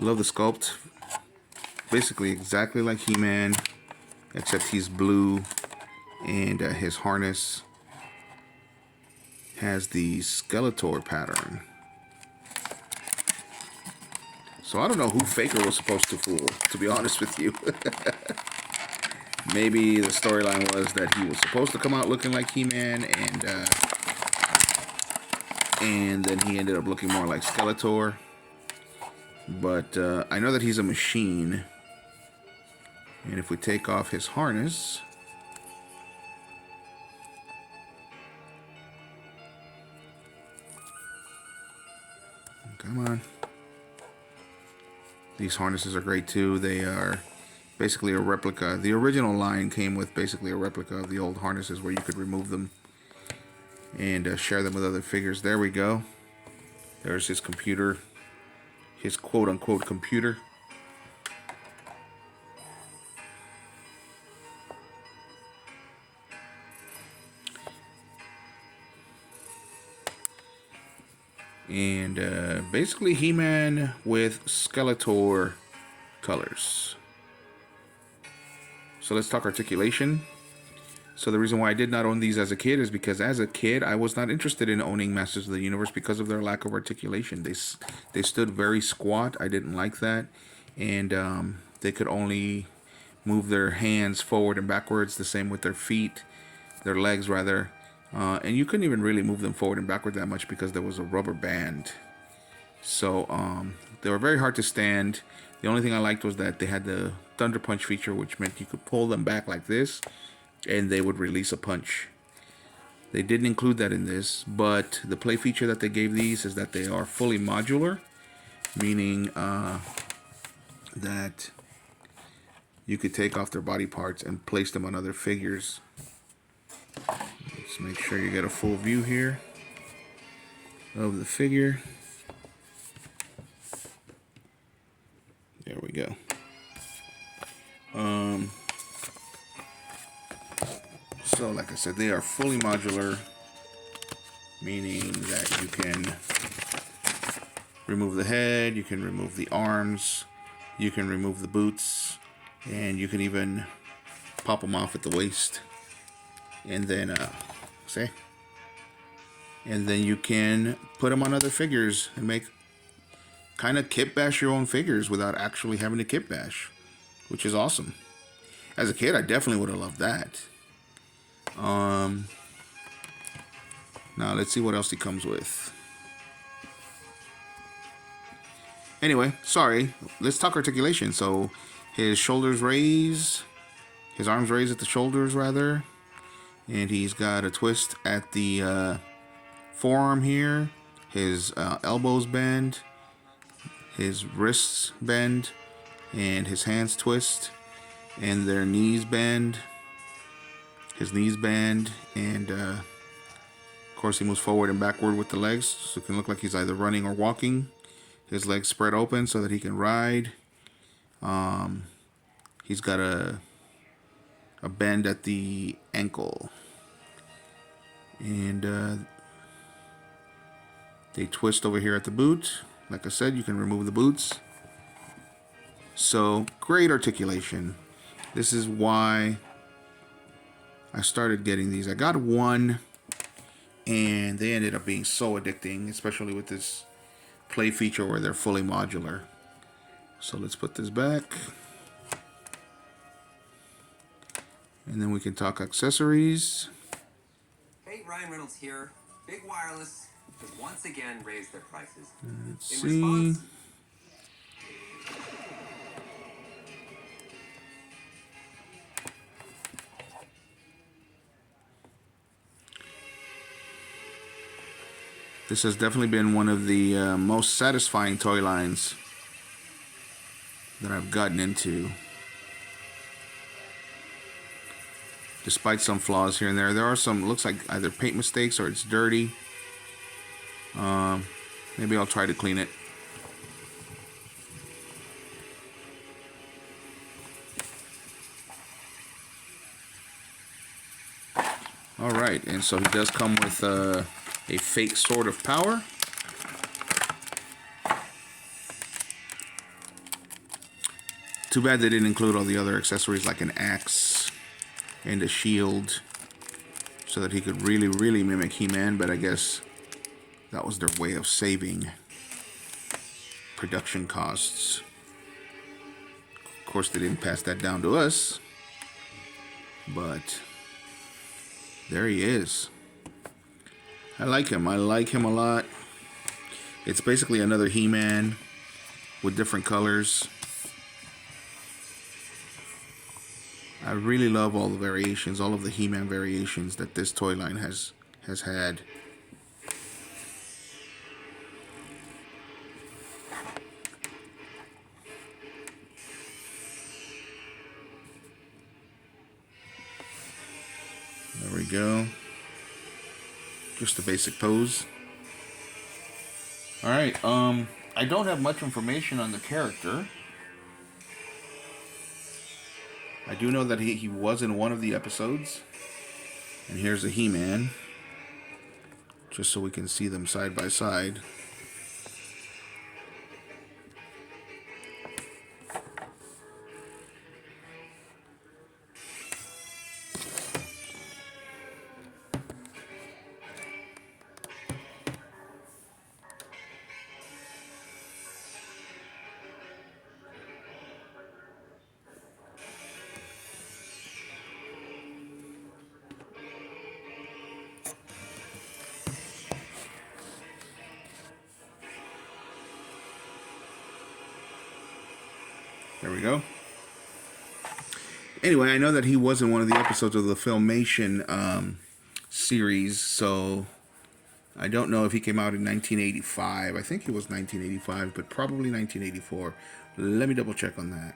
Love the sculpt. Basically exactly like He-Man, except he's blue, and his harness has the Skeletor pattern. So I don't know who Faker was supposed to fool, to be honest with you. Maybe the storyline was that he was supposed to come out looking like He-Man, and then he ended up looking more like Skeletor. But I know that he's a machine. And if we take off his harness, come on. These harnesses are great too. They are basically a replica. The original line came with basically a replica of the old harnesses where you could remove them and share them with other figures. There we go. There's his computer, his quote-unquote computer. And basically He-Man with Skeletor colors. So let's talk articulation. So the reason why I did not own these as a kid is because as a kid I was not interested in owning Masters of the Universe because of their lack of articulation. They stood very squat. I didn't like that. And they could only move their hands forward and backwards, the same with their feet, their legs rather. And you couldn't even really move them forward and backward that much because there was a rubber band. So they were very hard to stand. The only thing I liked was that they had the Thunder Punch feature, which meant you could pull them back like this and they would release a punch. They didn't include that in this, but the play feature that they gave these is that they are fully modular, meaning that you could take off their body parts and place them on other figures. Let's make sure you get a full view here of the figure. There we go. So like I said, they are fully modular, meaning that you can remove the head, you can remove the arms, you can remove the boots, and you can even pop them off at the waist. And then and then you can put them on other figures and make kind of kit bash your own figures without actually having to kit bash, which is awesome. As a kid, I definitely would have loved that. Now let's see what else he comes with. Anyway, sorry, let's talk articulation. So his shoulders raise, his arms raise at the shoulders rather. And he's got a twist at the forearm here. His elbows bend, his wrists bend, and his hands twist, and their knees bend. His knees bend, and of course he moves forward and backward with the legs, so it can look like he's either running or walking. His legs spread open so that he can ride. He's got a bend at the ankle. And they twist over here at the boot. Like I said, you can remove the boots. So, great articulation. This is why I started getting these. I got one, and they ended up being so addicting, especially with this play feature where they're fully modular. So let's put this back. And then we can talk accessories. Hey, Ryan Reynolds here. Big Wireless has once again raised their prices. Let's see. This has definitely been one of the most satisfying toy lines that I've gotten into. Despite some flaws here and there. There are some, looks like either paint mistakes or it's dirty. Maybe I'll try to clean it. Alright, and so he does come with a fake sword of power. Too bad they didn't include all the other accessories like an axe and a shield so that he could really, really mimic He-Man, but I guess that was their way of saving production costs. Of course, they didn't pass that down to us, but there he is. I like him. I like him a lot. It's basically another He-Man with different colors. I really love all the variations, all of the He-Man variations that this toy line has had. There we go. Just a basic pose. Alright, I don't have much information on the character. I do know that he was in one of the episodes. And here's a He-Man. Just so we can see them side by side. There we go. Anyway, I know that he was in one of the episodes of the Filmation series, so I don't know if he came out in 1985. I think it was 1985, but probably 1984. Let me double check on that.